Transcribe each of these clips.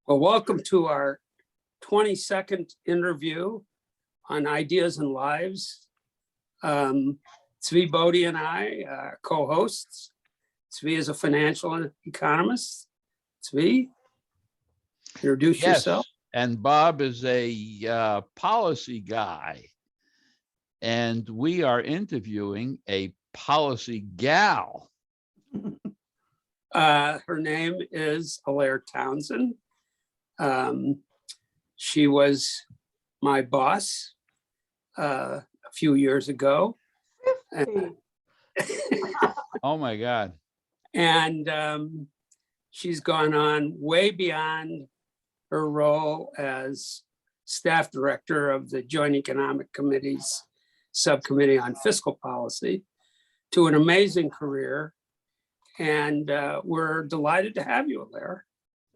Well, welcome to our 22nd interview on Ideas and Lives. Zvi Bodie and I are co-hosts. Zvi is a financial economist. Zvi, introduce yourself. And Bob is a policy guy. And we are interviewing a policy gal. Her name is Alair Townsend. She was my boss a few years ago. Oh my God. And she's gone on way beyond her role as staff director of the Joint Economic Committee's Subcommittee on Fiscal Policy to an amazing career. And we're delighted to have you, Alair.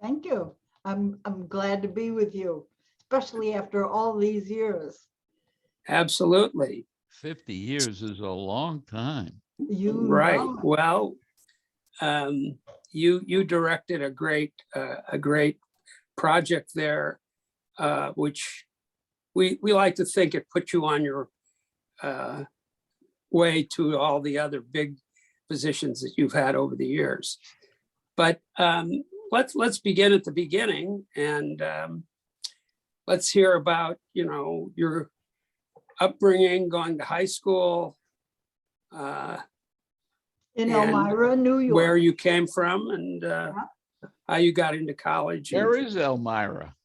Thank you. I'm glad to be with you, especially after all these years. Absolutely. 50 years is a long time. Right. Well, you directed a great project there, which we like to think it put you on your way to all the other big positions that you've had over the years. But let's begin at the beginning, and let's hear about your upbringing, going to high school, in Elmira, New York, where you came from, and how you got into college. Where is Elmira?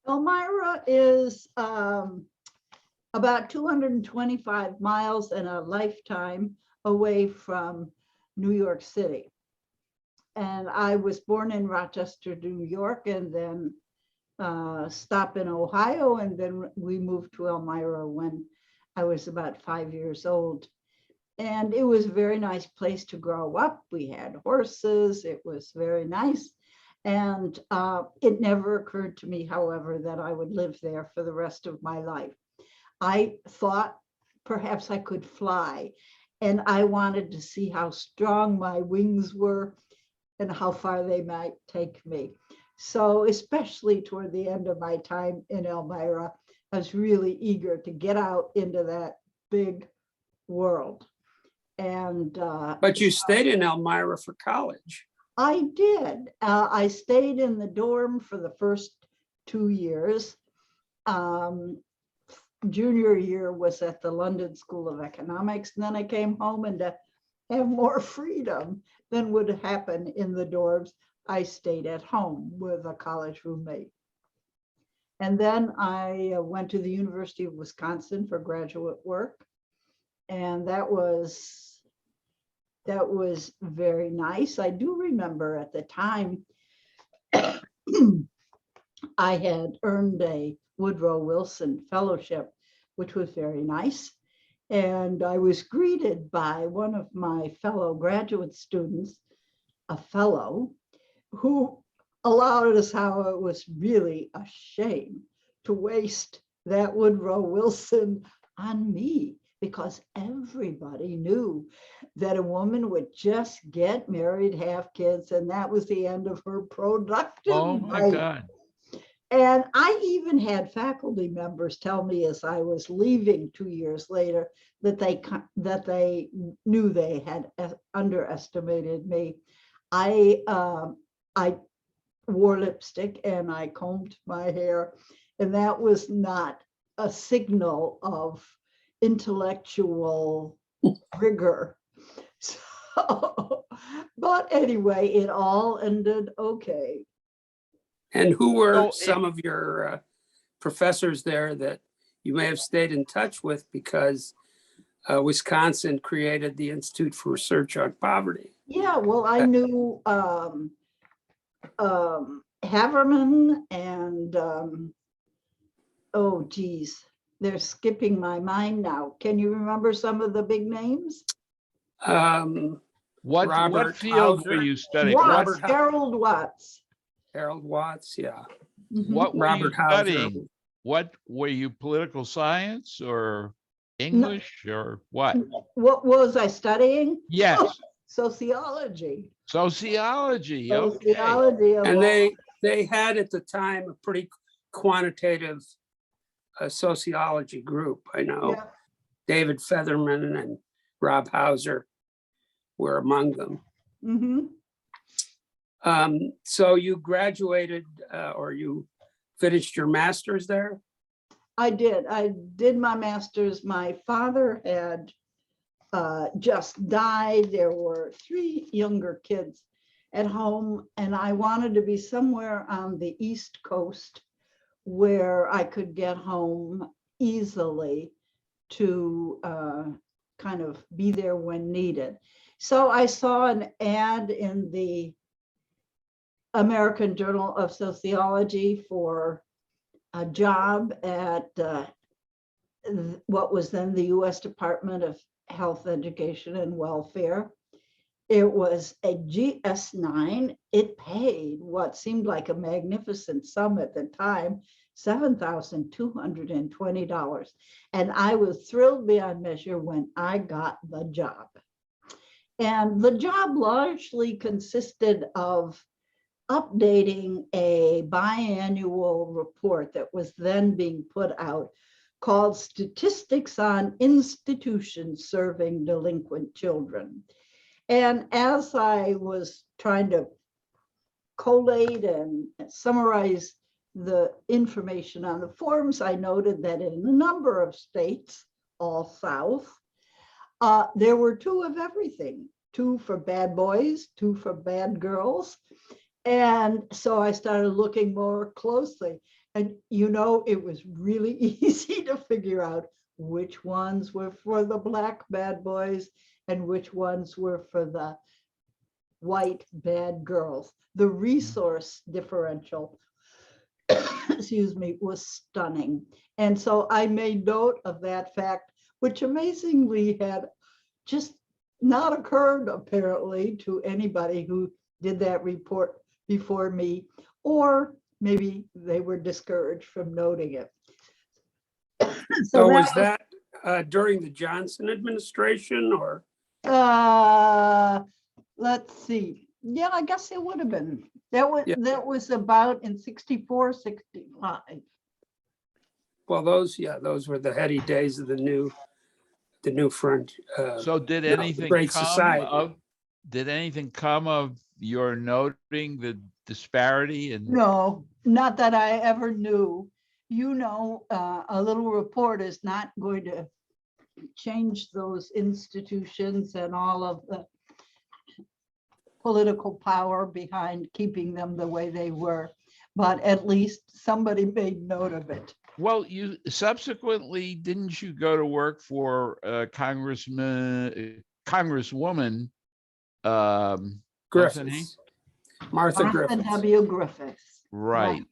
Elmira is about 225 miles and a lifetime away from New York City. And I was born in Rochester, New York, and then stopped in Ohio, and then we moved to Elmira when I was about 5 years old. And it was a very nice place to grow up. We had horses. It was very nice. And it never occurred to me, however, that I would live there for the rest of my life. I thought perhaps I could fly, and I wanted to see how strong my wings were and how far they might take me. So especially toward the end of my time in Elmira, I was really eager to get out into that big world. And but you stayed in Elmira for college. I did. I stayed in the dorm for the first 2 years. Junior year was at the London School of Economics, and then I came home, and to have more freedom than would happen in the dorms, I stayed at home with a college roommate. And then I went to the University of Wisconsin for graduate work, and that was very nice. I do remember at the time I had earned a Woodrow Wilson Fellowship, which was very nice. And I was greeted by one of my fellow graduate students, a fellow, who allowed us how it was really a shame to waste that Woodrow Wilson on me, because everybody knew that a woman would just get married, have kids, and that was the end of her productive Oh my life. God. And I even had faculty members tell me as I was leaving 2 years later that they knew they had underestimated me. I wore lipstick and I combed my hair, and that was not a signal of intellectual rigor. So, but anyway, it all ended okay. And who were some of your professors there that you may have stayed in touch with, because Wisconsin created the Institute for Research on Poverty? Yeah, well, I knew Haverman and oh geez, they're skipping my mind now. Can you remember some of the big names? What field were you studying? Watts, Harold Watts. Harold Watts, yeah. What were you Robert Hauser. studying? What were you, political science or English or what? What was I studying? Yes. Sociology. Sociology. Okay. Sociology. And They had at the time a pretty quantitative sociology group. I know Yeah. David Featherman and Rob Hauser were among them. Mhm. So you graduated or you finished your master's there? I did. I did my master's. My father had just died. There were 3 younger kids at home, and I wanted to be somewhere on the East Coast where I could get home easily to kind of be there when needed. So I saw an ad in the American Journal of Sociology for a job at what was then the US Department of Health, Education, and Welfare. It was a GS9. It paid what seemed like a magnificent sum at the time, $7,220. And I was thrilled beyond measure when I got the job. And the job largely consisted of updating a biannual report that was then being put out called Statistics on Institutions Serving Delinquent Children. And as I was trying to collate and summarize the information on the forms, I noted that in a number of states, all South, there were 2 of everything, 2 for bad boys, 2 for bad girls. And so I started looking more closely, and it was really easy to figure out which ones were for the black bad boys and which ones were for the white bad girls. The resource differential, excuse me, was stunning. And so I made note of that fact, which amazingly had just not occurred apparently to anybody who did that report before me, or maybe they were discouraged from noting it. So was that during the Johnson administration or? Let's see. Yeah, I guess it would have been. That was about in 64, 65. Well, those were the heady days of the new front. So did the anything Great come Society. of your noting the disparity and No, not that I ever knew. A little report is not going to change those institutions and all of the political power behind keeping them the way they were, but at least somebody made note of it. Well, you subsequently, didn't you go to work for Congresswoman Griffiths. Martha Griffiths. W. Griffiths. Right.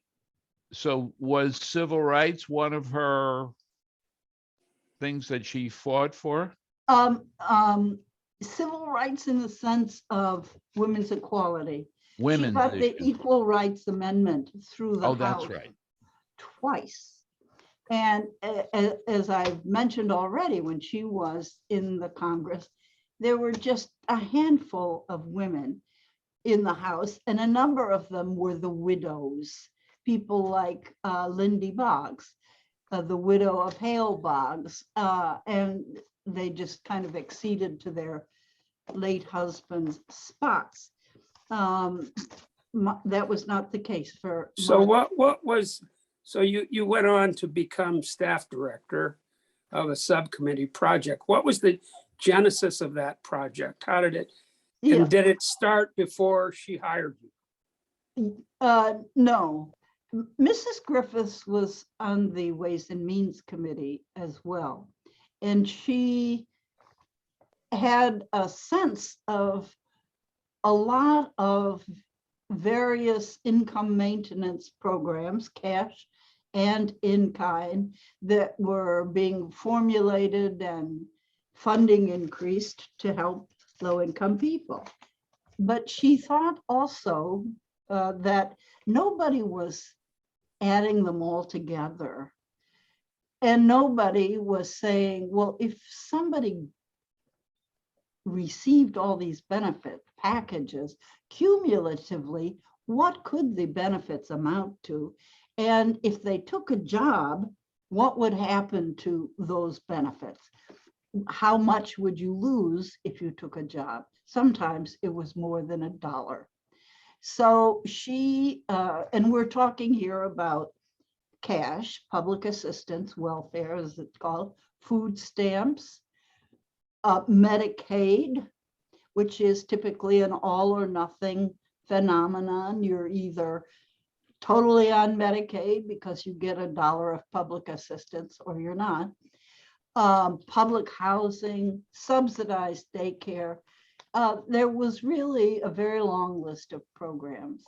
So was civil rights one of her things that she fought for? Civil rights in the sense of women's equality. Women's She got the issues. Equal Rights Amendment through the Oh, House that's right. twice. And as I've mentioned already, when she was in the Congress, there were just a handful of women in the House, and a number of them were the widows, people like Lindy Boggs, the widow of Hale Boggs, and they just kind of acceded to their late husband's spots. That was not the case for. So what was, so you went on to become staff director of a subcommittee project. What was the genesis of that project? How did it, and did it start before she hired you? No. Mrs. Griffiths was on the Ways and Means Committee as well. And she had a sense of a lot of various income maintenance programs, cash and in kind, that were being formulated and funding increased to help low-income people. But she thought also that nobody was adding them all together. And nobody was saying, well, if somebody received all these benefit packages, cumulatively, what could the benefits amount to? And if they took a job, what would happen to those benefits? How much would you lose if you took a job? Sometimes it was more than $1. So she, and we're talking here about cash, public assistance, welfare, as it's called, food stamps, Medicaid, which is typically an all or nothing phenomenon. You're either totally on Medicaid because you get $1 of public assistance, or you're not. Public housing, subsidized daycare. There was really a very long list of programs.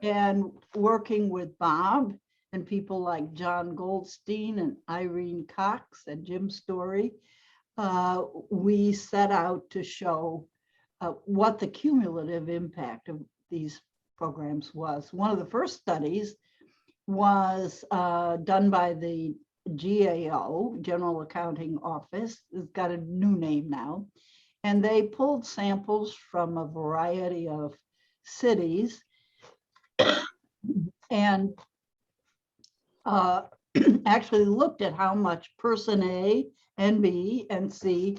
And working with Bob and people like John Goldstein and Irene Cox and Jim Story, we set out to show what the cumulative impact of these programs was. One of the first studies was done by the GAO, General Accounting Office. It's got a new name now. And they pulled samples from a variety of cities and actually looked at how much person A and B and C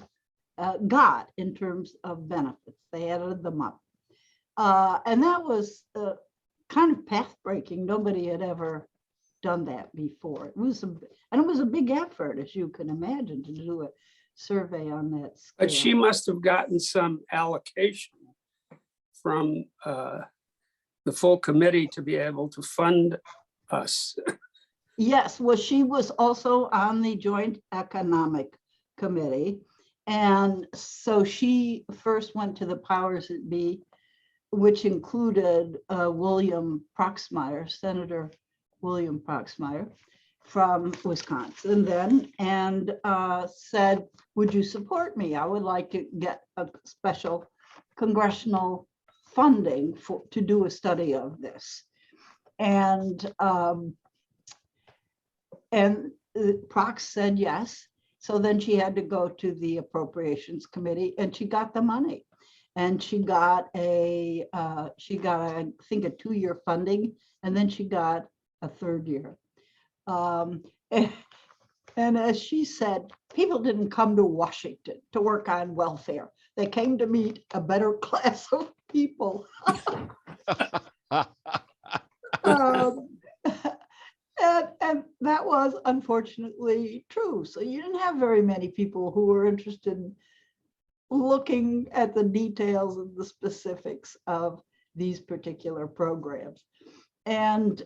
got in terms of benefits. They added them up. And that was kind of path-breaking. Nobody had ever done that before. It was a big effort, as you can imagine, to do a survey on that scale. But she must have gotten some allocation from the full committee to be able to fund us. Yes, well, she was also on the Joint Economic Committee. And so she first went to the powers that be, which included William Proxmire, Senator William Proxmire from Wisconsin then, and said, would you support me? I would like to get a special congressional funding to do a study of this. And Prox said yes. So then she had to go to the Appropriations Committee, and she got the money. And she got I think, a 2-year funding, and then she got a 3rd year. And as she said, people didn't come to Washington to work on welfare. They came to meet a better class of people. And that was unfortunately true. So you didn't have very many people who were interested in looking at the details and the specifics of these particular programs. And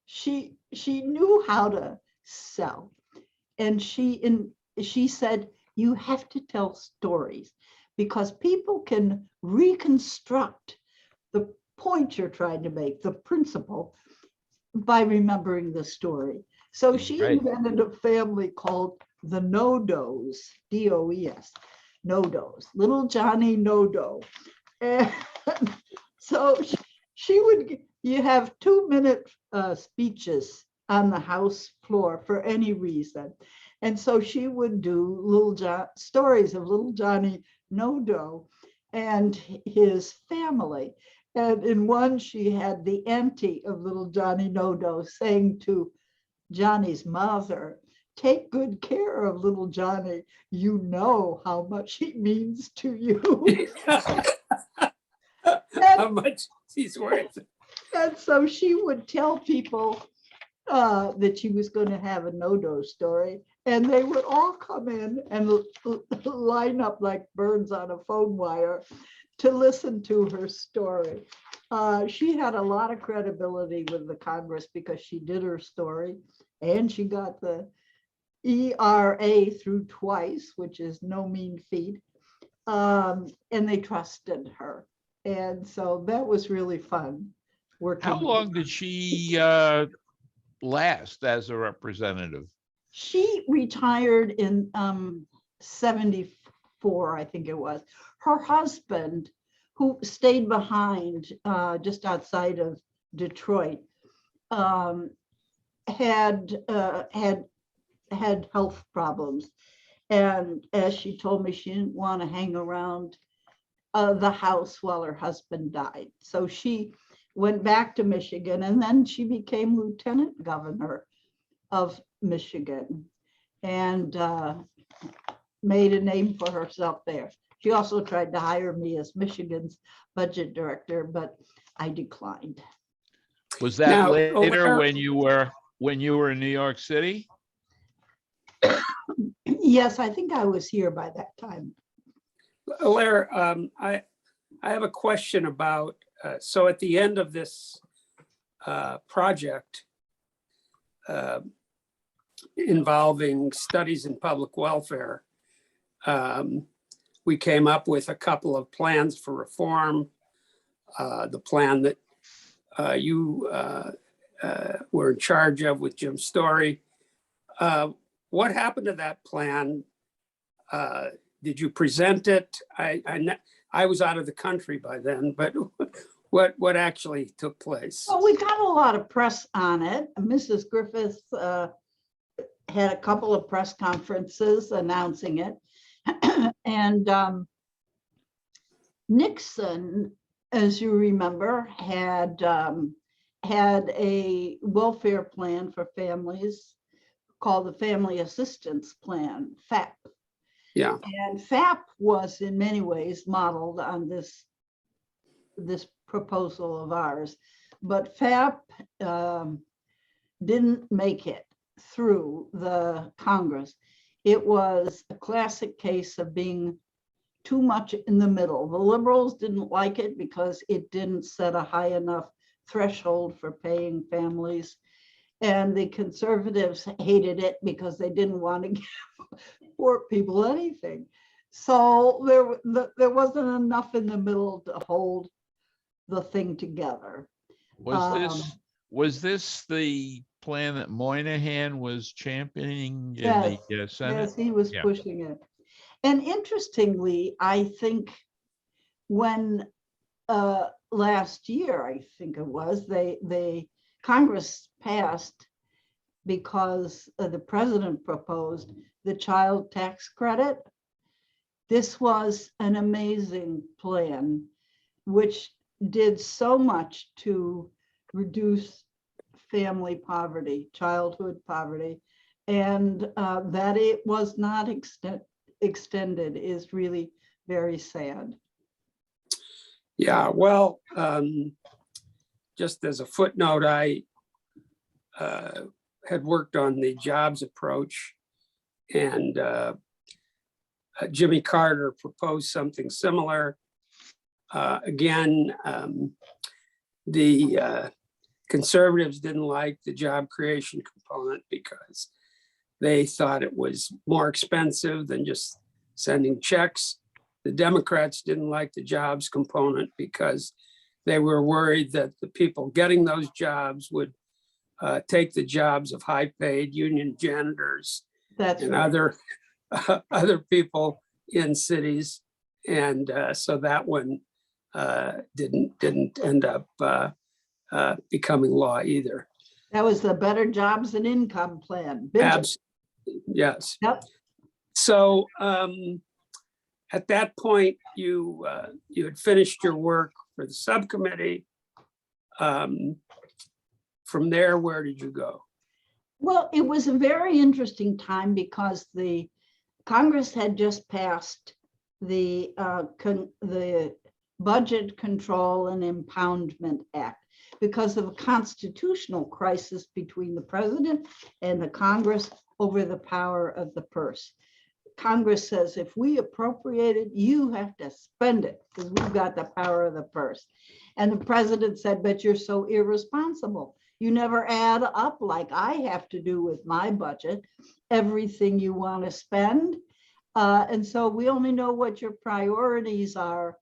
she knew how to sell. And she said, you have to tell stories because people can reconstruct the point you're trying to make, the principle, by remembering the story. So she invented a family called the No-Dos, D-O-E-S, No-Dos, little Johnny No-Do. And so you have 2-minute speeches on the House floor for any reason. And so she would do stories of little Johnny No-Do and his family. And in one, she had the auntie of little Johnny No-Do saying to Johnny's mother, take good care of little Johnny. You know how much he means to you. How much he's worth. And so she would tell people that she was going to have a No-Do story, and they would all come in and line up like birds on a phone wire to listen to her story. She had a lot of credibility with the Congress because she did her story, and she got the ERA through twice, which is no mean feat, and they trusted her. And so that was really fun working. How long did she last as a representative? She retired in 74, I think it was. Her husband, who stayed behind just outside of Detroit, had health problems, And as she told me, she didn't want to hang around the house while her husband died. So she went back to Michigan, and then she became lieutenant governor of Michigan and made a name for herself there. She also tried to hire me as Michigan's budget director, but I declined. Was that Now, later Alair- when you were in New York City? Yes, I think I was here by that time. Alair, I have a question about, so at the end of this project involving studies in public welfare, we came up with a couple of plans for reform. The plan that you were in charge of with Jim Story. What happened to that plan? Did you present it? I was out of the country by then, but what actually took place? Well, we got a lot of press on it. Mrs. Griffith had a couple of press conferences announcing it. And Nixon, as you remember, had a welfare plan for families called the Family Assistance Plan, FAP. Yeah. And FAP was in many ways modeled on this proposal of ours, but FAP didn't make it through the Congress. It was a classic case of being too much in the middle. The liberals didn't like it because it didn't set a high enough threshold for paying families. And the conservatives hated it because they didn't want to give poor people anything. So there wasn't enough in the middle to hold the thing together. Was this the plan that Moynihan was championing in Yes, the Senate? yes, he was Yeah. pushing it. And interestingly, I think when last year, I think it was, Congress passed, because the president proposed the child tax credit. This was an amazing plan, which did so much to reduce family poverty, childhood poverty, and that it was not extended is really very sad. Yeah, well, just as a footnote, I had worked on the jobs approach, and Jimmy Carter proposed something similar. Again, the conservatives didn't like the job creation component because they thought it was more expensive than just sending checks. The Democrats didn't like the jobs component because they were worried that the people getting those jobs would take the jobs of high-paid union janitors That's and right. other people in cities, and so that one didn't end up becoming law either. That was the Better Jobs and Income Plan. BIJIP. Yes. Yep. So at that point, you had finished your work for the subcommittee. From there, where did you go? Well, it was a very interesting time because the Congress had just passed the Budget Control and Impoundment Act because of a constitutional crisis between the president and the Congress over the power of the purse. Congress says, if we appropriate it, you have to spend it because we've got the power of the purse. And the president said, but you're so irresponsible. You never add up like I have to do with my budget, everything you want to spend. And so we only know what your priorities are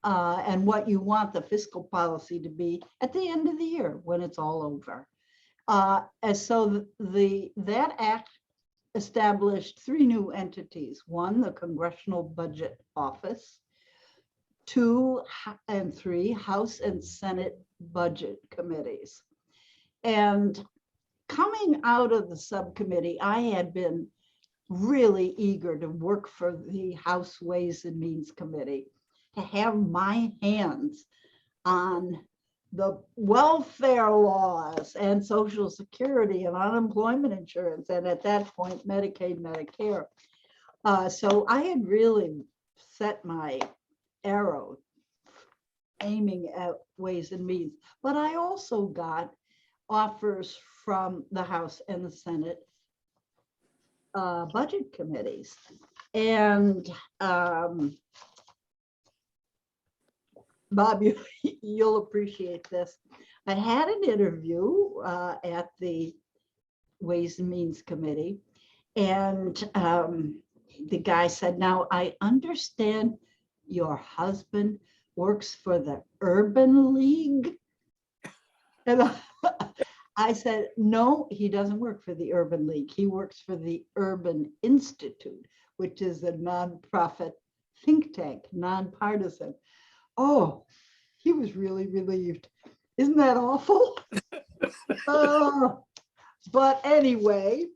and what you want the fiscal policy to be at the end of the year when it's all over. And so that act established 3 new entities. 1, the Congressional Budget Office. 2 and 3, House and Senate budget committees. And coming out of the subcommittee, I had been really eager to work for the House Ways and Means Committee, to have my hands on the welfare laws and Social Security and unemployment insurance, and at that point, Medicaid, Medicare. So I had really set my arrow aiming at Ways and Means, but I also got offers from the House and the Senate budget committees. And Bob, you'll appreciate this. I had an interview at the Ways and Means Committee, and the guy said, "Now I understand your husband works for the Urban League." And I said, "No, he doesn't work for the Urban League. He works for the Urban Institute, which is a nonprofit think tank, nonpartisan." Oh, he was really relieved. Isn't that awful? But anyway,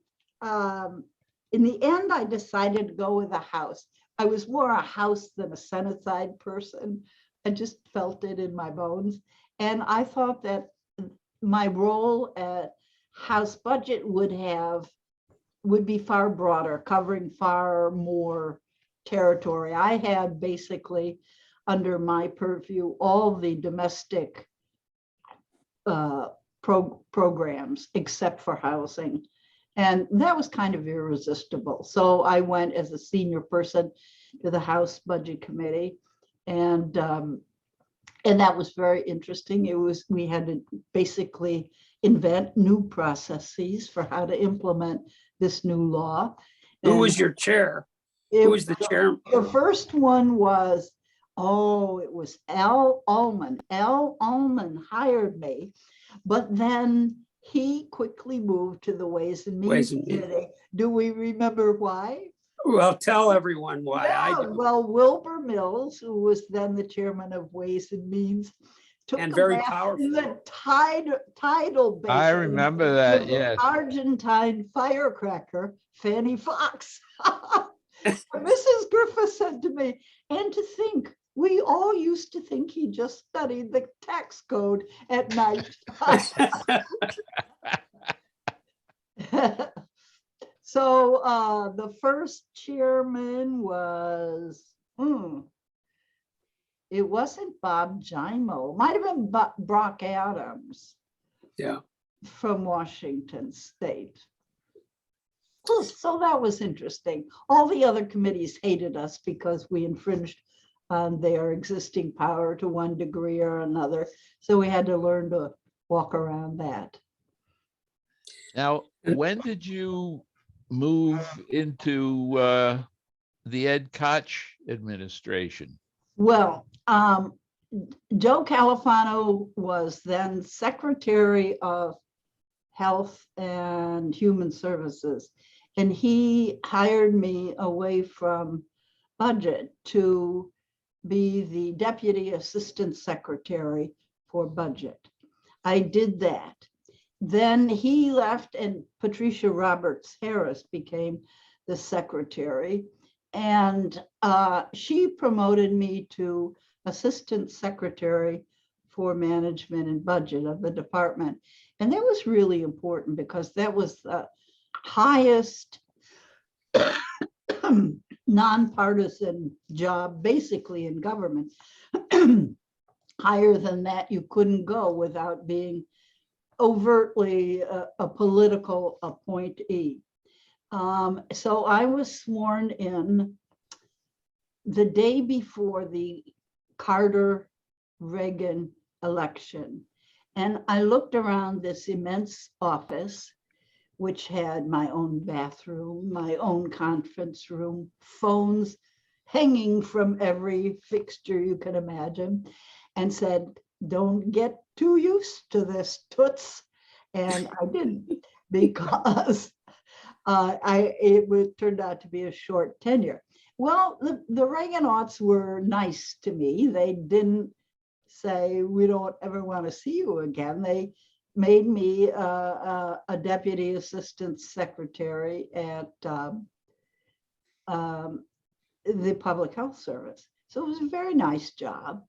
in the end, I decided to go with a House. I was more a House than a Senate side person. I just felt it in my bones. And I thought that my role at House budget would be far broader, covering far more territory. I had basically under my purview all the domestic programs except for housing. And that was kind of irresistible. So I went as a senior person to the House Budget Committee, and that was very interesting. We had to basically invent new processes for how to implement this new law. Who was your chair? Who was the chair? The first one was, it was Al Ullman. Al Ullman hired me, but then he quickly moved to the Ways and Means Committee. Do we remember why? Well, tell everyone why. Yeah, well, Wilbur Mills, who was then the chairman of Ways and Means, took And very powerful. the tidal basin. I remember that, with yes. Argentine firecracker, Fanny Fox. Mrs. Griffith said to me, "And to think, we all used to think he just studied the tax code at night." So the first chairman was, it wasn't Bob Gimo, might have been Brock Adams. Yeah. From Washington State. So that was interesting. All the other committees hated us because we infringed on their existing power to one degree or another. So we had to learn to walk around that. Now, when did you move into the Ed Koch administration? Well, Joe Califano was then Secretary of Health and Human Services, and he hired me away from budget to be the Deputy Assistant Secretary for budget. I did that. Then he left and Patricia Roberts Harris became the secretary, and she promoted me to Assistant Secretary for Management and Budget of the department. And that was really important because that was the highest nonpartisan job basically in government. Higher than that, you couldn't go without being overtly a political appointee. So I was sworn in the day before the Carter-Reagan election. And I looked around this immense office, which had my own bathroom, my own conference room, phones hanging from every fixture you can imagine, and said, "Don't get too used to this, toots." And I didn't, because it turned out to be a short tenure. Well, the Reaganauts were nice to me. They didn't say, "We don't ever want to see you again." They made me a deputy assistant secretary at the public health service. So it was a very nice job.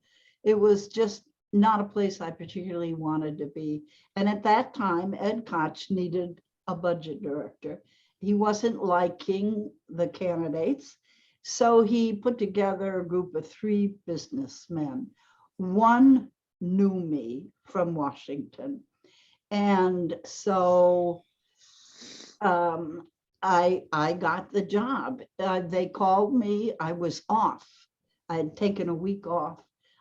It was just not a place I particularly wanted to be. And at that time, Ed Koch needed a budget director. He wasn't liking the candidates. So he put together a group of 3 businessmen. One knew me from Washington. And so I got the job. They called me, I was off. I had taken a week off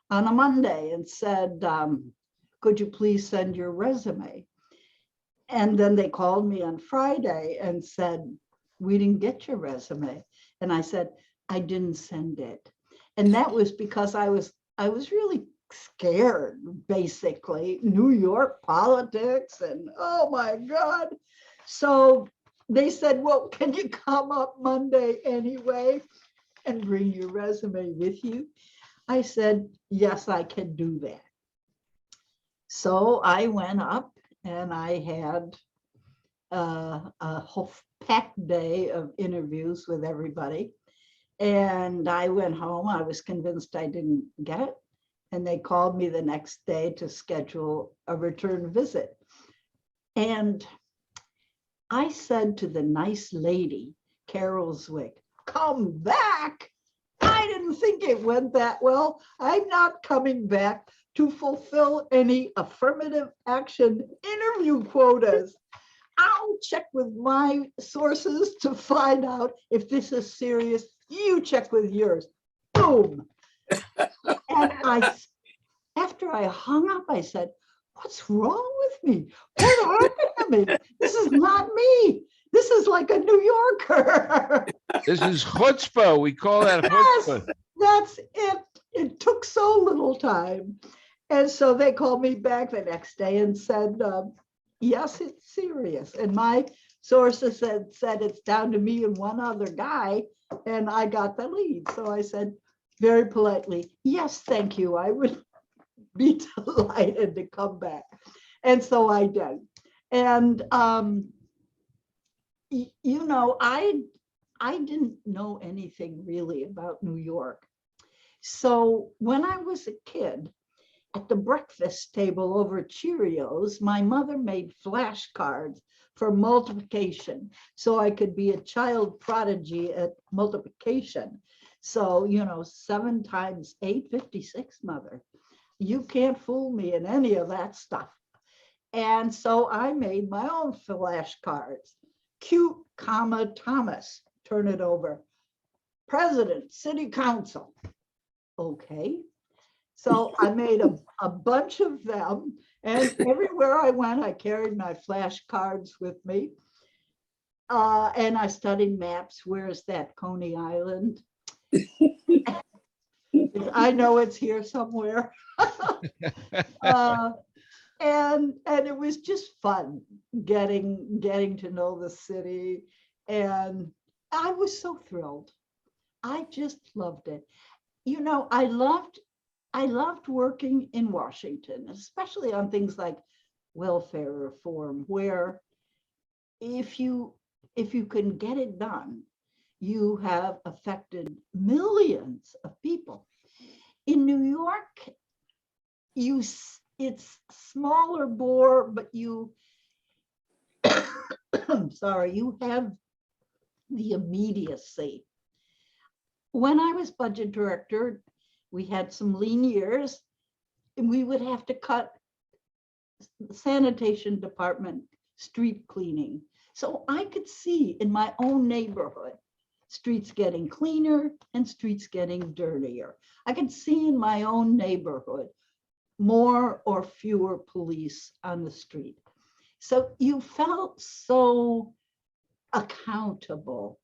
on a Monday and said, could you please send your resume? And then they called me on Friday and said, we didn't get your resume. And I said, I didn't send it. And that was because I was really scared, basically, New York politics and oh my God. So they said, well, can you come up Monday anyway and bring your resume with you? I said, yes, I can do that. So I went up and I had a whole packed day of interviews with everybody. And I went home. I was convinced I didn't get it. And they called me the next day to schedule a return visit. And I said to the nice lady, Carol Zwick, come back. I didn't think it went that well. I'm not coming back to fulfill any affirmative action interview quotas. I'll check with my sources to find out if this is serious. You check with yours. Boom. And after I hung up, I said, what's wrong with me? What happened to me? This is not me. This is like a New Yorker. This is chutzpah. We call that chutzpah. Yes, that's it. It took so little time. And so they called me back the next day and said, yes, it's serious. And my sources said it's down to me and one other guy. And I got the lead. So I said very politely, yes, thank you. I would be delighted to come back. And so I did. And, you know, I didn't know anything really about New York. So when I was a kid, at the breakfast table over Cheerios, my mother made flashcards for multiplication so I could be a child prodigy at multiplication. So, you know, 7 times 8, 56, mother. You can't fool me in any of that stuff. And so I made my own flashcards. Cute, comma, Thomas, turn it over. President, city council. Okay. So I made a bunch of them, and everywhere I went, I carried my flashcards with me. And I studied maps. Where is that? Coney Island? I know it's here somewhere. And it was just fun getting to know the city. And I was so thrilled. I just loved it. You know, I loved working in Washington, especially on things like welfare reform, where if you can get it done, you have affected millions of people. In New York, it's smaller bore, but you sorry, you have the immediacy. When I was budget director, we had some lean years, and we would have to cut sanitation department street cleaning. So I could see in my own neighborhood, streets getting cleaner and streets getting dirtier. I could see in my own neighborhood, more or fewer police on the street. So you felt so accountable.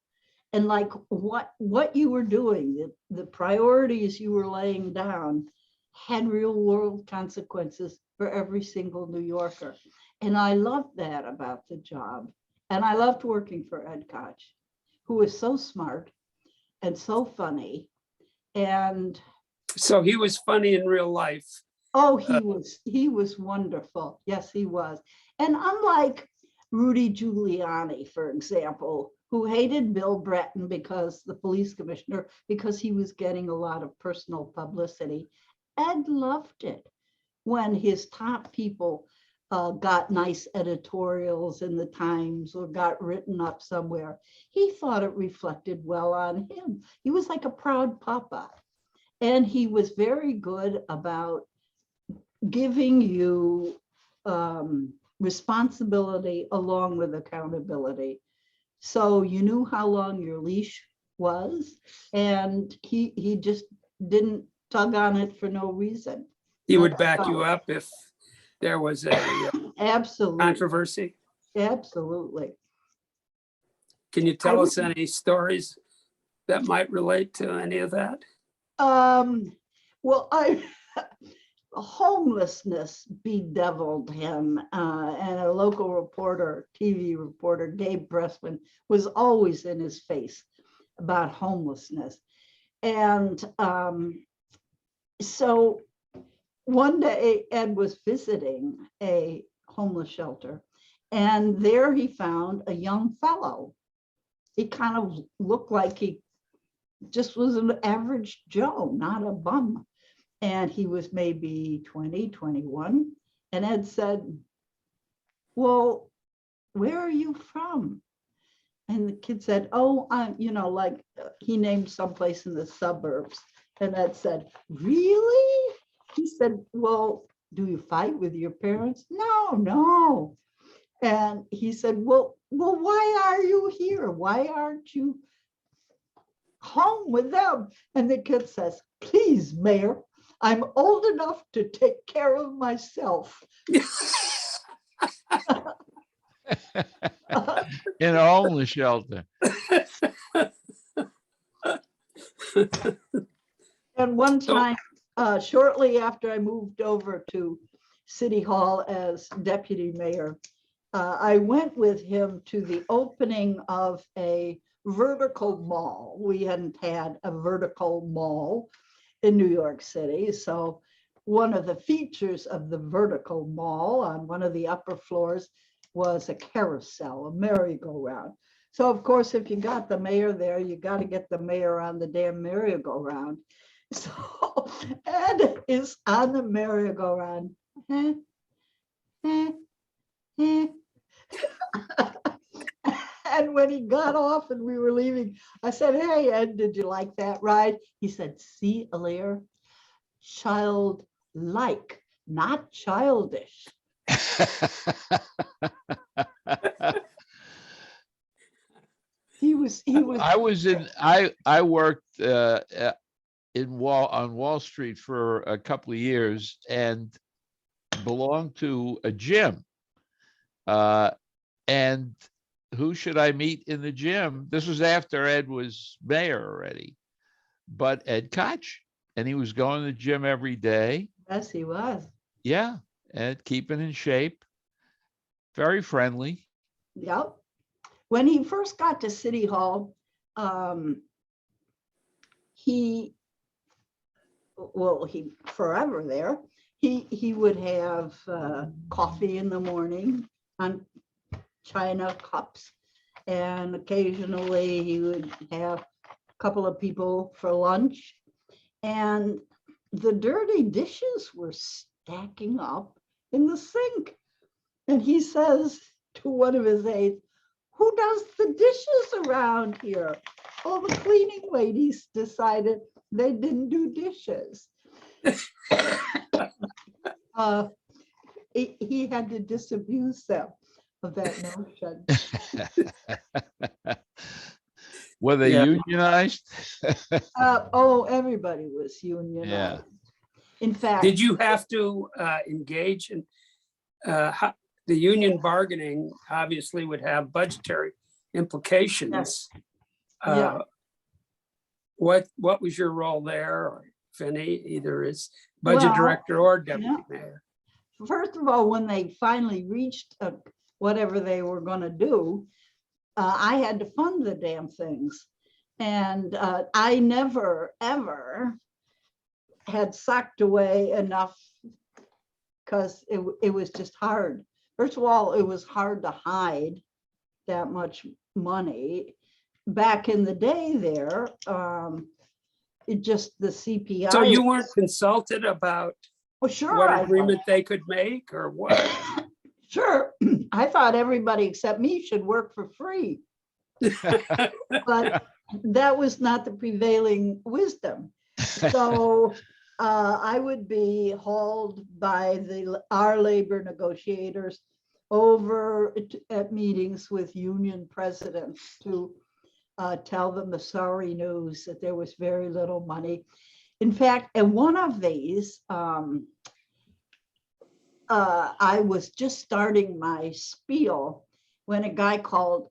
And like what you were doing, the priorities you were laying down had real world consequences for every single New Yorker. And I loved that about the job. And I loved working for Ed Koch, who was so smart and so funny. And So he was funny in real life. oh, he was wonderful. Yes, he was. And unlike Rudy Giuliani, for example, who hated Bill Breton because the police commissioner, because he was getting a lot of personal publicity. Ed loved it when his top people got nice editorials in the Times or got written up somewhere. He thought it reflected well on him. He was like a proud papa. And he was very good about giving you responsibility along with accountability. So you knew how long your leash was, and he just didn't tug on it for no reason. He would back you up if there was a Absolutely. controversy. Absolutely. Can you tell us any stories that might relate to any of that? Well, homelessness bedeviled him, and a local reporter, TV reporter, Gabe Pressman, was always in his face about homelessness. And so one day Ed was visiting a homeless shelter, and there he found a young fellow. He kind of looked like he just was an average Joe, not a bum. And he was maybe 20, 21. And Ed said, well, where are you from? And the kid said, oh, I'm, like he named someplace in the suburbs. And Ed said, really? He said, well, do you fight with your parents? No. And he said, well, why are you here? Why aren't you home with them? And the kid says, please, Mayor, I'm old enough to take care of myself. In a homeless shelter. And one time, shortly after I moved over to City Hall as deputy mayor, I went with him to the opening of a vertical mall. We hadn't had a vertical mall in New York City. So one of the features of the vertical mall on one of the upper floors was a carousel, a merry-go-round. So of course, if you got the mayor there, you got to get the mayor on the damn merry-go-round. So Ed is on the merry-go-round. And when he got off and we were leaving, I said, hey, Ed, did you like that ride? He said, see, Alair, childlike, not childish. He was. I worked on Wall Street for a couple of years and belonged to a gym. And who should I meet in the gym? This was after Ed was mayor already, but Ed Koch, and he was going to the gym every day. Yes, he was. Yeah, and keeping in shape, very friendly. Yep. When he first got to City Hall, he forever there. He would have coffee in the morning on China cups, and occasionally he would have a couple of people for lunch, and the dirty dishes were stacking up in the sink. And he says to one of his aides, who does the dishes around here? Well, the cleaning ladies decided they didn't do dishes. He had to disabuse them of that notion. Were they unionized? Everybody was unionized. Yeah. In fact, Did you have to engage in the union bargaining? Obviously would have budgetary implications. Yeah. What was your role there, or if any, either as budget director or deputy mayor? First of all, when they finally reached whatever they were going to do, I had to fund the damn things. And I never, ever had socked away enough because it was just hard. First of all, it was hard to hide that much money. back in the day there, it just the CPI. So you weren't consulted about Well, sure, what I was. agreement they could make or what? Sure, I thought everybody except me should work for free, but that was not the prevailing wisdom. So I would be hauled by our labor negotiators over at meetings with union presidents to tell them the sorry news that there was very little money. In fact, at one of these, I was just starting my spiel when a guy called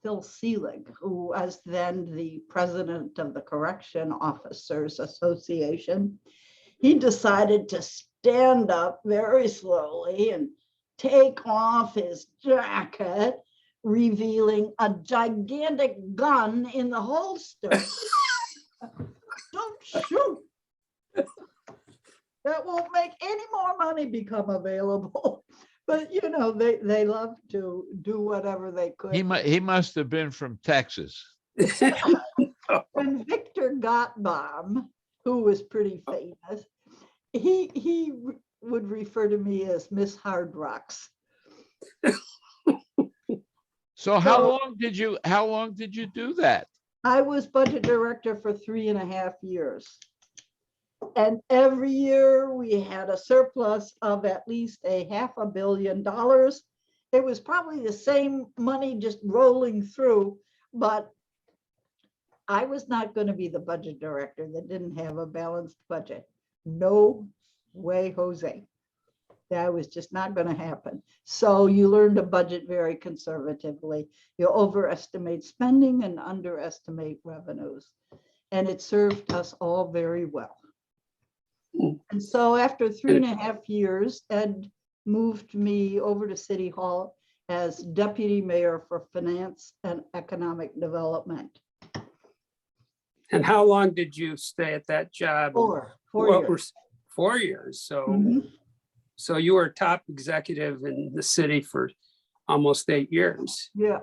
Phil Seelig, who was then the president of the Correction Officers Association, he decided to stand up very slowly and take off his jacket, revealing a gigantic gun in the holster. Don't shoot. That won't make any more money become available. But you know, they love to do whatever they could. He must have been from Texas. When Victor Gottbaum, who was pretty famous, he would refer to me as Miss Hard Rocks. So how long did you do that? I was budget director for 3.5 years. And every year we had a surplus of at least $500 million. It was probably the same money just rolling through, but I was not going to be the budget director that didn't have a balanced budget. No way, Jose. That was just not going to happen. So you learn to budget very conservatively. You overestimate spending and underestimate revenues. And it served us all very well. And so after 3.5 years, Ed moved me over to City Hall as deputy mayor for finance and economic development. And how long did you stay at that job? 4 What years. 4 years. So, Mhm. so you were top executive in the city for almost 8 years. Yeah.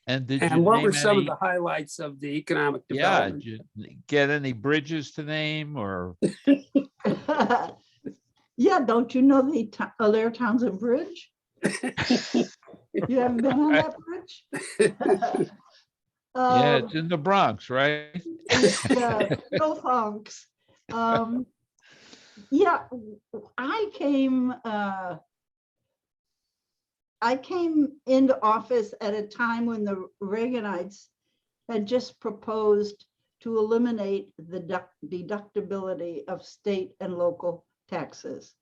And did you And what were name some of any- the highlights of the economic Yeah, development? did you get any bridges to name or? Yeah, don't you know the Alair Townsend Bridge? You haven't been on that bridge? Yeah, it's in the Bronx, right? No thanks. Yeah, I came into office at a time when the Reaganites had just proposed to eliminate the deductibility of state and local taxes.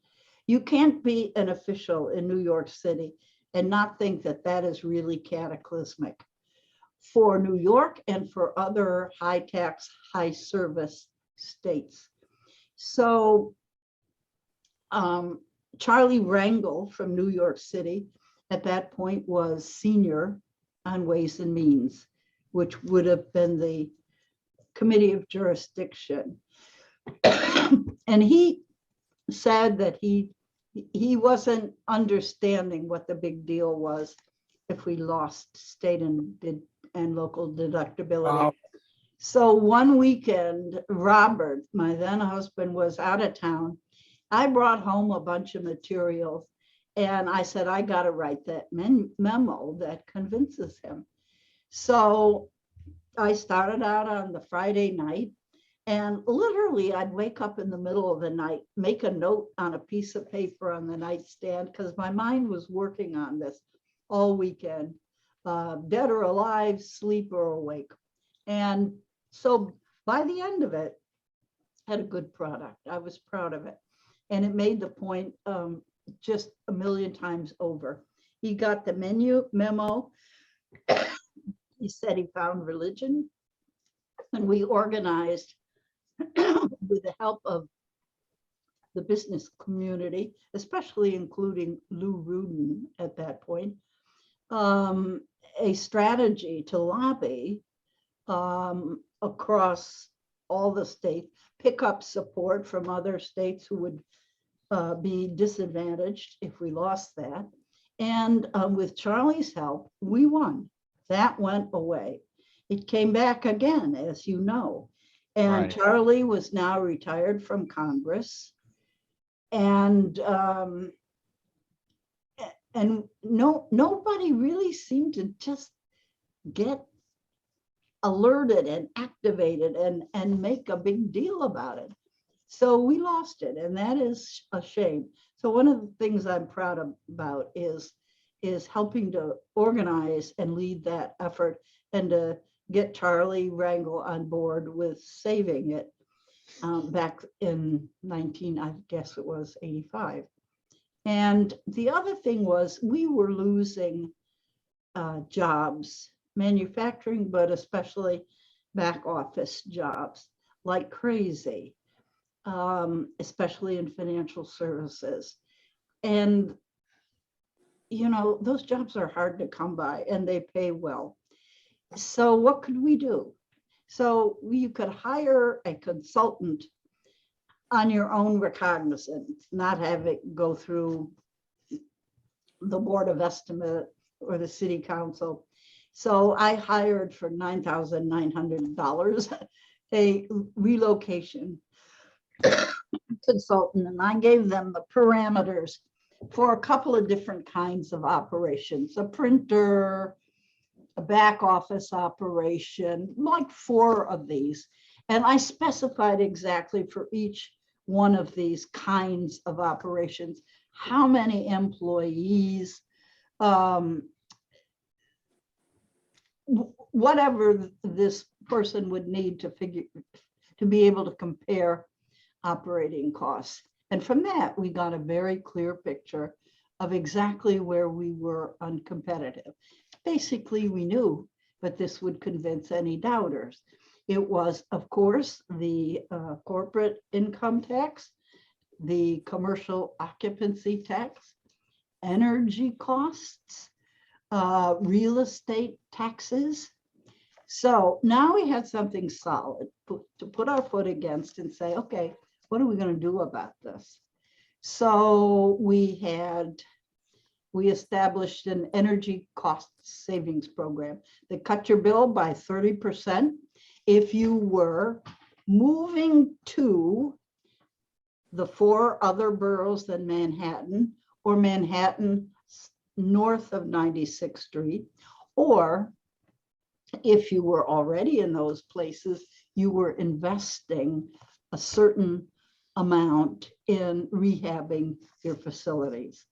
You can't be an official in New York City and not think that that is really cataclysmic for New York and for other high tax, high service states. So Charlie Rangel from New York City at that point was senior on Ways and Means, which would have been the Committee of Jurisdiction. And he said that he wasn't understanding what the big deal was if we lost state and local deductibility. Wow. So one weekend, Robert, my then husband, was out of town. I brought home a bunch of materials and I said, I got to write that memo that convinces him. So I started out on the Friday night, and literally I'd wake up in the middle of the night, make a note on a piece of paper on the nightstand, because my mind was working on this all weekend, dead or alive, sleep or awake. And so by the end of it, I had a good product. I was proud of it. And it made the point just a million times over. He got the memo. He said he found religion, and we organized with the help of the business community, especially including Lou Rudin at that point, a strategy to lobby across all the states, pick up support from other states who would be disadvantaged if we lost that. And with Charlie's help, we won. That went away. it came back again, as you know. And Right. Charlie was now retired from Congress. And nobody really seemed to just get alerted and activated and make a big deal about it. So we lost it, and that is a shame. So one of the things I'm proud about is helping to organize and lead that effort and to get Charlie Rangel on board with saving it back in I guess it was 85. And the other thing was we were losing jobs, manufacturing, but especially back office jobs like crazy, especially in financial services. And, you know, those jobs are hard to come by and they pay well. So what could we do? So you could hire a consultant on your own recognizance, not have it go through the Board of Estimate or the City Council. So I hired for $9,900 a relocation consultant, and I gave them the parameters for a couple of different kinds of operations, a printer, a back office operation, like 4 of these. And I specified exactly for each one of these kinds of operations, how many employees, whatever this person would need to be able to compare operating costs. And from that, we got a very clear picture of exactly where we were uncompetitive. Basically, we knew, but this would convince any doubters. It was, of course, the corporate income tax, the commercial occupancy tax, energy costs, real estate taxes. So now we had something solid to put our foot against and say, okay, what are we going to do about this? So we established an energy cost savings program that cut your bill by 30% if you were moving to the 4 other boroughs than Manhattan, or Manhattan north of 96th Street, or if you were already in those places, you were investing a certain amount in rehabbing your facilities.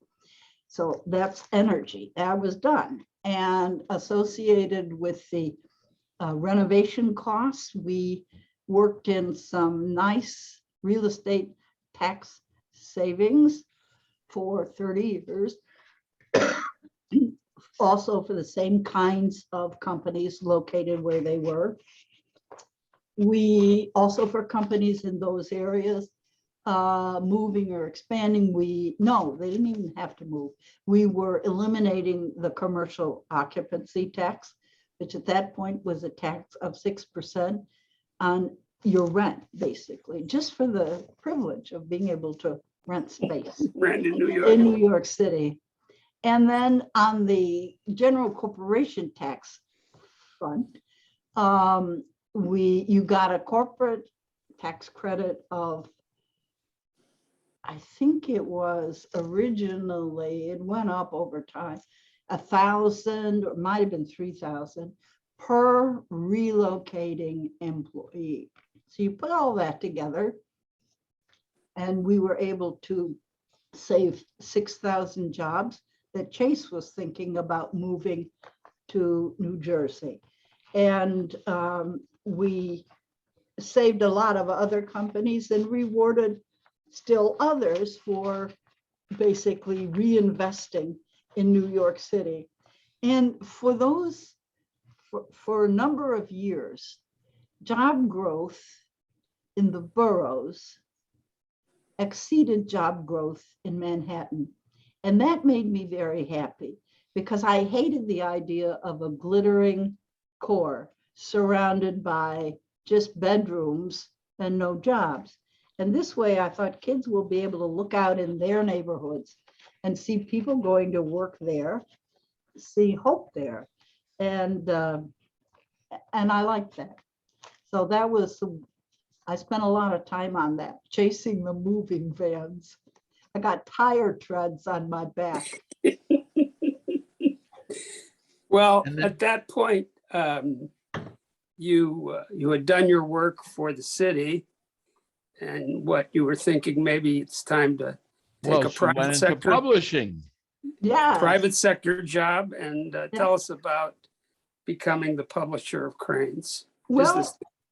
So that's energy. That was done. And associated with the renovation costs, we worked in some nice real estate tax savings for 30 years. Also for the same kinds of companies located where they were. We also, for companies in those areas, moving or expanding, no, they didn't even have to move. We were eliminating the commercial occupancy tax, which at that point was a tax of 6% on your rent, basically, just for the privilege of being able to rent space Rent in New York. in New York City. And then on the general corporation tax front, you got a corporate tax credit of, I think it was originally, it went up over time, 1,000, or it might have been 3,000 per relocating employee. So you put all that together, and we were able to save 6,000 jobs that Chase was thinking about moving to New Jersey. And we saved a lot of other companies and rewarded still others for basically reinvesting in New York City. And for those, for a number of years, job growth in the boroughs exceeded job growth in Manhattan. And that made me very happy, because I hated the idea of a glittering core surrounded by just bedrooms and no jobs. And this way, I thought kids will be able to look out in their neighborhoods and see people going to work there, see hope there. And and I liked that. So that was, I spent a lot of time on that, chasing the moving vans. I got tire treads on my back. Well, And then- at that point, you had done your work for the city, and what you were thinking, maybe it's time to take Well, a she went private into sector publishing. Yeah. job, and tell us about becoming the publisher of Crain's. Well,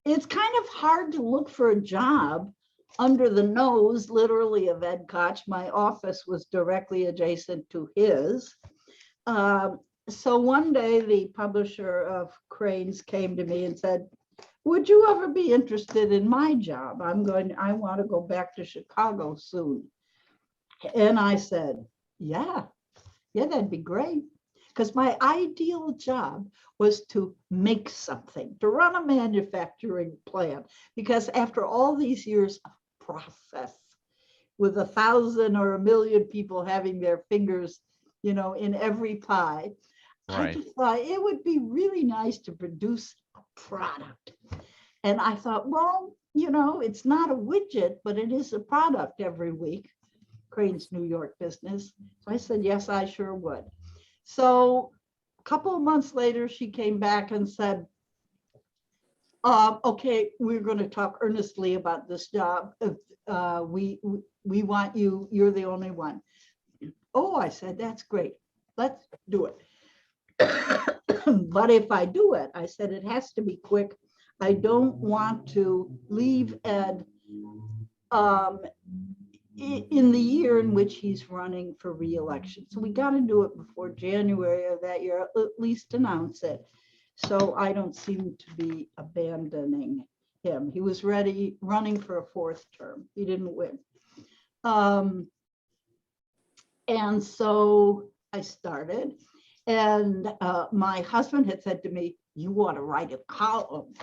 it's kind of hard to look for a job under the nose, literally, of Ed Koch. My office was directly adjacent to his. So one day the publisher of Crain's came to me and said, would you ever be interested in my job? I want to go back to Chicago soon. And I said, yeah, that'd be great. Because my ideal job was to make something, to run a manufacturing plant. Because after all these years of process, with 1,000 or 1,000,000 people having their fingers, in every pie, I Right. just thought it would be really nice to produce a product. And I thought, well, it's not a widget, but it is a product every week, Crain's New York business. So I said, yes, I sure would. So a couple of months later, she came back and said, okay, we're going to talk earnestly about this job. We want you, you're the only one. Oh, I said, that's great. Let's do it. But if I do it, I said, it has to be quick. I don't want to leave Ed in the year in which he's running for re-election. So we got to do it before January of that year, at least announce it. So I don't seem to be abandoning him. He was running for a 4th term. He didn't win. And so I started, and my husband had said to me, you want to write a column.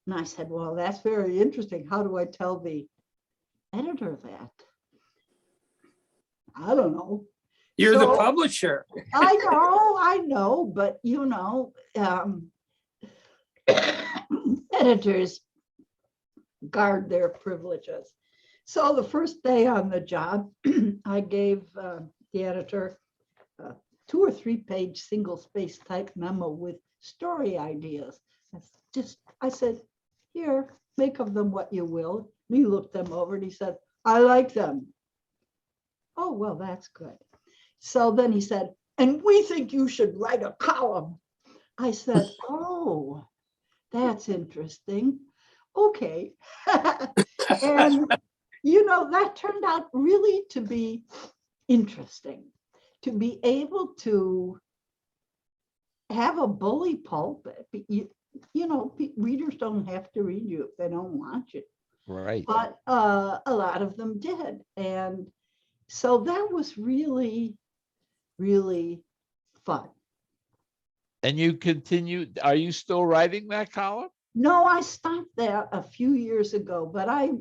And I said, well, that's very interesting. How do I tell the editor that? I don't know. You're the So- publisher. I know, but editors guard their privileges. So the first day on the job, I gave the editor a 2 or 3 page single space type memo with story ideas. I said, here, make of them what you will. And he looked them over and he said, I like them. Oh, well, that's good. So then he said, and we think you should write a column. I said, oh, that's interesting. Okay. And, that turned out really to be interesting, to be able to have a bully pulpit. Readers don't have to read you if they don't want you. Right. But a lot of them did. And so that was really, really fun. And you continued, are you still writing that column? No, I stopped that a few years ago, but I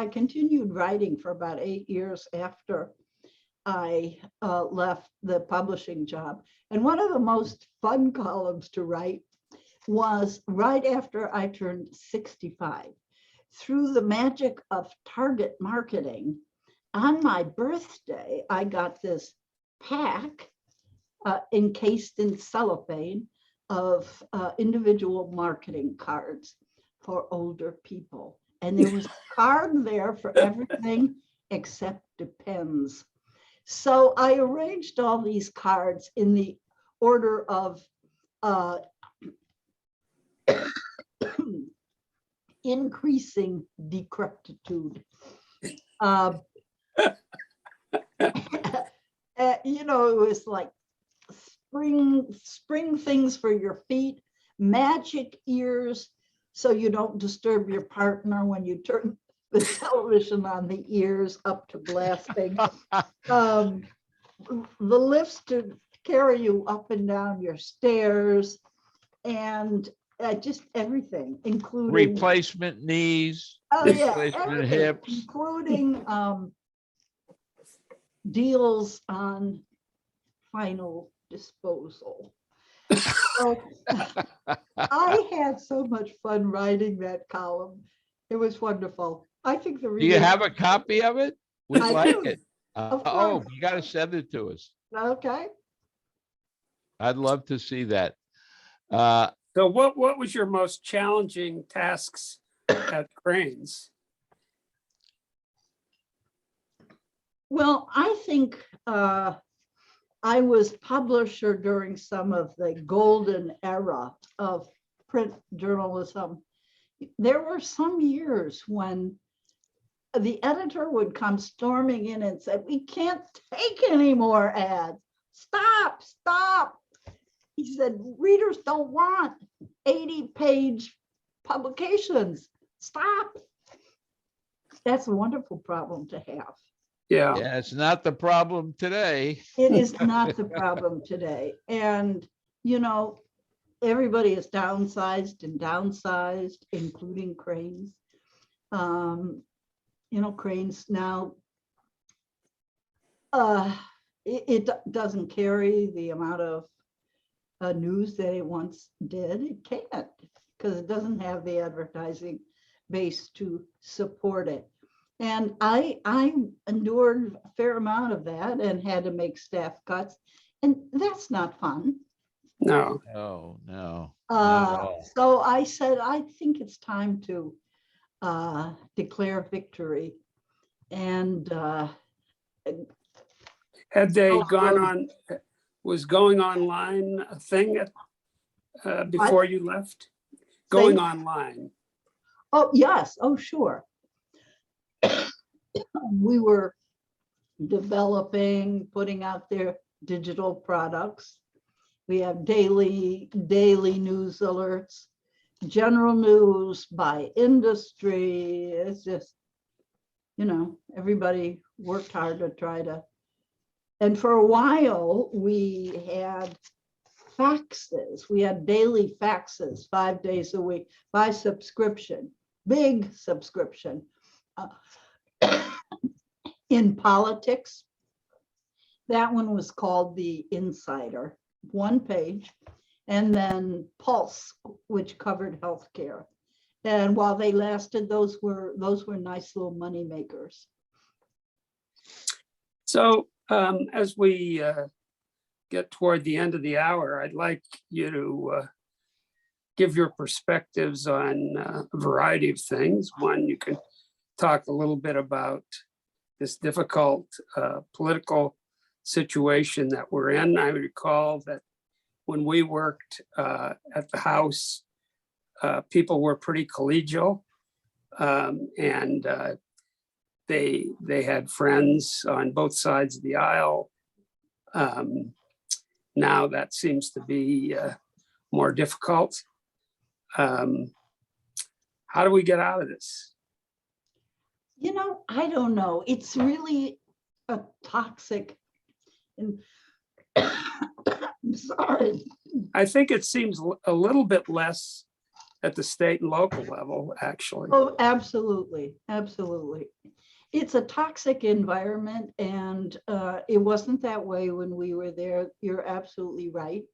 continued writing for about 8 years after I left the publishing job. And one of the most fun columns to write was right after I turned 65. Through the magic of target marketing, on my birthday, I got this pack encased in cellophane of individual marketing cards for older people. And there was a card there for everything except depends. So I arranged all these cards in the order of increasing decrepitude. It was like spring things for your feet, magic ears, so you don't disturb your partner when you turn the television on the ears up to blasting. The lifts to carry you up and down your stairs, and just everything, including Replacement knees, replacement everything, hips. including deals on final disposal. So I had so much fun writing that column. It was wonderful. I think the Do you readers. have a copy of it? We'd I like do. it. Of Oh, course. you gotta send it to us. Okay. I'd love to see that. Uh, So what was your most challenging tasks at Crain's? Well, I think I was publisher during some of the golden era of print journalism. There were some years when the editor would come storming in and say, "We can't take any more ads. Stop, stop." He said, "Readers don't want 80-page publications. Stop." That's a wonderful problem to have. Yeah, yeah, it's not the problem today. It is not the problem today. And, you know, everybody is downsized and downsized, including Crain's. You know, Crain's now, it doesn't carry the amount of news that it once did. It can't, because it doesn't have the advertising base to support it. And I endured a fair amount of that and had to make staff cuts. And that's not fun. no. Oh, no. not at all. So I said, I think it's time to declare victory. And Had they Oh, gone really? on, was going online a thing before you left? Going online. oh, yes, oh, sure. We were developing, putting out their digital products. We have daily news alerts, general news by industry. It's just, you know, everybody worked hard to try to. And for a while, we had faxes. We had daily faxes 5 days a week by subscription, big subscription. In politics, that one was called the Insider, 1 page, and then Pulse, which covered healthcare. And while they lasted, those were nice little money makers. So as we get toward the end of the hour, I'd like you to give your perspectives on a variety of things. One, you can talk a little bit about this difficult political situation that we're in. I recall that when we worked at the House, people were pretty collegial, and they had friends on both sides of the aisle. Now that seems to be more difficult. How do we get out of this? You know, I don't know. It's really a toxic, and I'm sorry. I think it seems a little bit less at the state and local level, actually. Oh, absolutely, absolutely. It's a toxic environment, and it wasn't that way when we were there. You're absolutely right.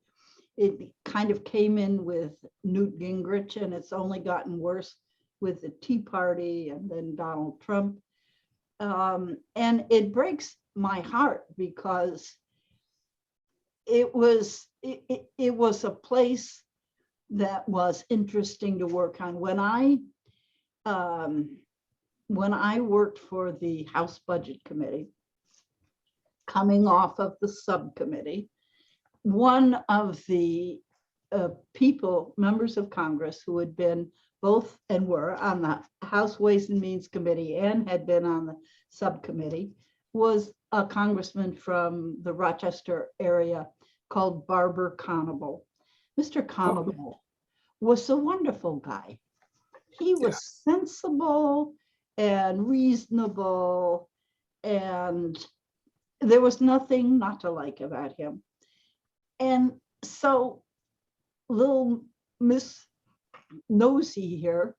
It kind of came in with Newt Gingrich, and it's only gotten worse with the Tea Party and then Donald Trump. And it breaks my heart because it was a place that was interesting to work on. When I worked for the House Budget Committee, coming off of the subcommittee, one of the members of Congress who had been both and were on the House Ways and Means Committee and had been on the subcommittee was a congressman from the Rochester area called Barber Conable. Mr. Conable was a wonderful guy. He was sensible and reasonable, and there was nothing not to like about him. And so little Miss Nosy here,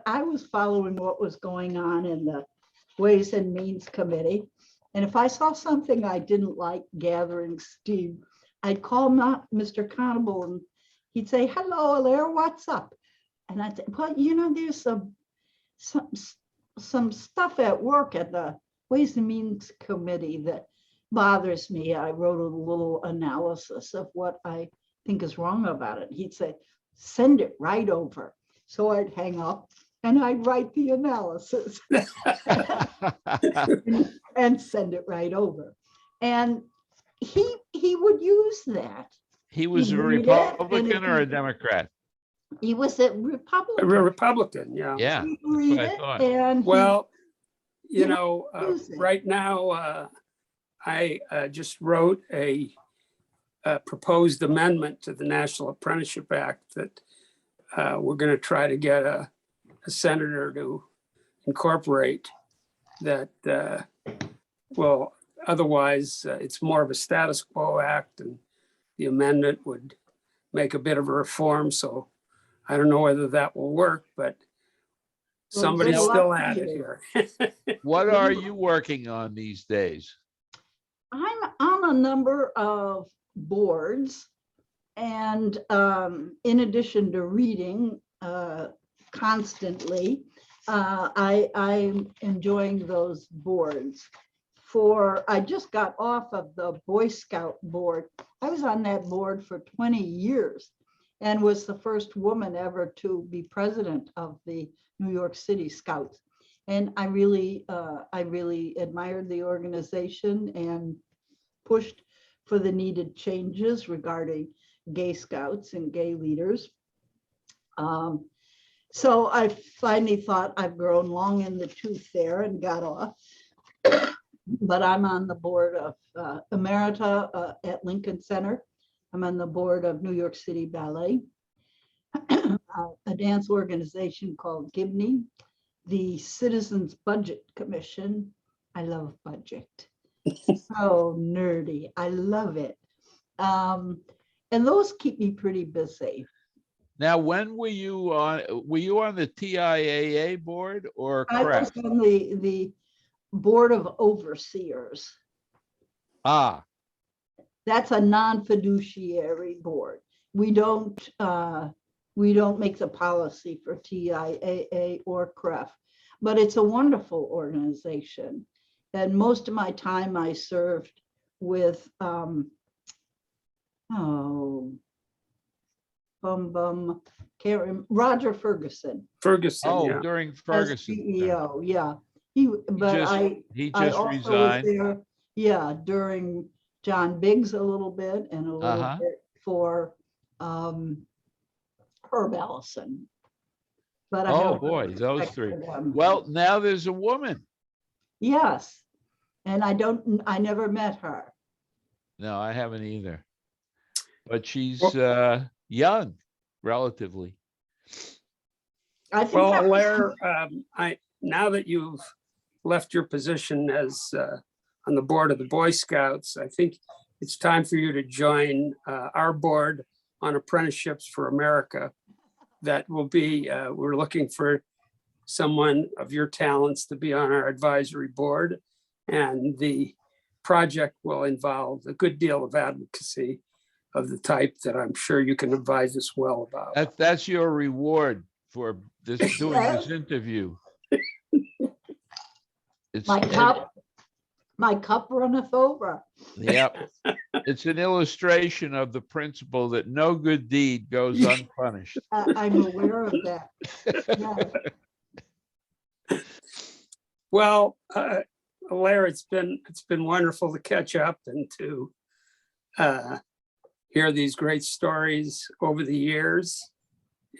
I was following what was going on in the Ways and Means Committee. And if I saw something I didn't like gathering steam, I'd call Mr. Conable and he'd say, "Hello, Alair, what's up?" And I'd say, "Well, you know, there's some stuff at work at the Ways and Means Committee that bothers me." I wrote a little analysis of what I think is wrong about it. He'd say, "Send it right over." So I'd hang up and I'd write the analysis and send it right over. And he would use that. He was He'd a read it, and Republican or a Democrat? He was a A Republican. Republican, yeah. Yeah, He'd that's read what I it, thought. and Well, you you know, use it. right now, I just wrote a proposed amendment to the National Apprenticeship Act that we're going to try to get a senator to incorporate that. Well, otherwise, it's more of a status quo act, and the amendment would make a bit of a reform. So I don't know whether that will work, but Well, somebody's good luck still to at it you. here. What are you working on these days? I'm on a number of boards, and in addition to reading constantly, I'm enjoying those boards. I just got off of the Boy Scout board. I was on that board for 20 years and was the first woman ever to be president of the New York City Scouts. And I really admired the organization and pushed for the needed changes regarding gay scouts and gay leaders. So I finally thought I've grown long in the tooth there and got off. But I'm on the board of Emerita at Lincoln Center. I'm on the board of New York City Ballet, a dance organization called Gibney, the Citizens Budget Commission. I love budget. So nerdy. I love it. And those keep me pretty busy. Now, when were you on the TIAA board or I was CREF? on the Board of Overseers. Ah, That's a non-fiduciary board. We don't make the policy for TIAA or CREF, but it's a wonderful organization. And most of my time I served with Roger Ferguson Ferguson, oh, yeah. during as Ferguson. CEO. Yeah, He I just also was resigned. there, yeah, during John Biggs a little bit and a little Uh-huh. bit for Herb Ellison. But I Oh, have boy, those respect three. for them. Well, now there's a woman. Yes, and I never met her. No, I haven't either. But she's Well- young, relatively. I think Well, that was- Alair, now that you've left your position as on the board of the Boy Scouts, I think it's time for you to join our board on Apprenticeships for America. That will be, we're looking for someone of your talents to be on our advisory board. And the project will involve a good deal of advocacy of the type that I'm sure you can advise us well about. That's your reward for doing this interview. It's my cup runneth over. Yep. It's an illustration of the principle that no good deed goes unpunished. I'm aware of that. Yeah. Well, Alair, it's been wonderful to catch up and to hear these great stories over the years.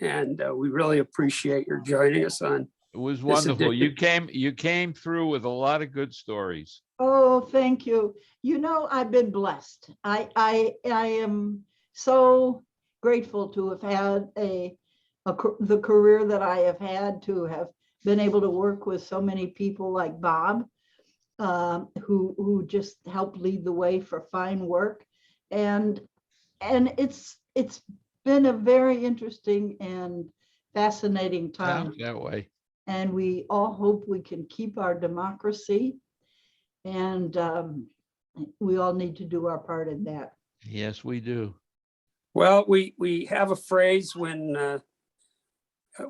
And we really appreciate your joining us on. It was This wonderful. edition. You came through with a lot of good stories. Oh, thank you. You know, I've been blessed. I am so grateful to have had the career that I have had, to have been able to work with so many people like Bob, who just helped lead the way for fine work. And it's been a very interesting and fascinating time. Sounds that way. And we all hope we can keep our democracy. And we all need to do our part in that. Yes, we do. Well, we have a phrase when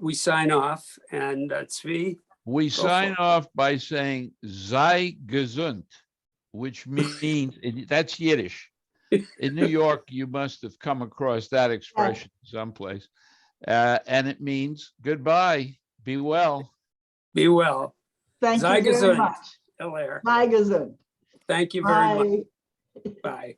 we sign off, and Zvi, We Go for sign it. off by saying sei gesund, which means, that's Yiddish. In New York, you must have come across that expression someplace. And it means goodbye, be well. be well. Thank Sei you very gesund, much. Alair. Bye, gesund. Thank you very much. Bye. Bye.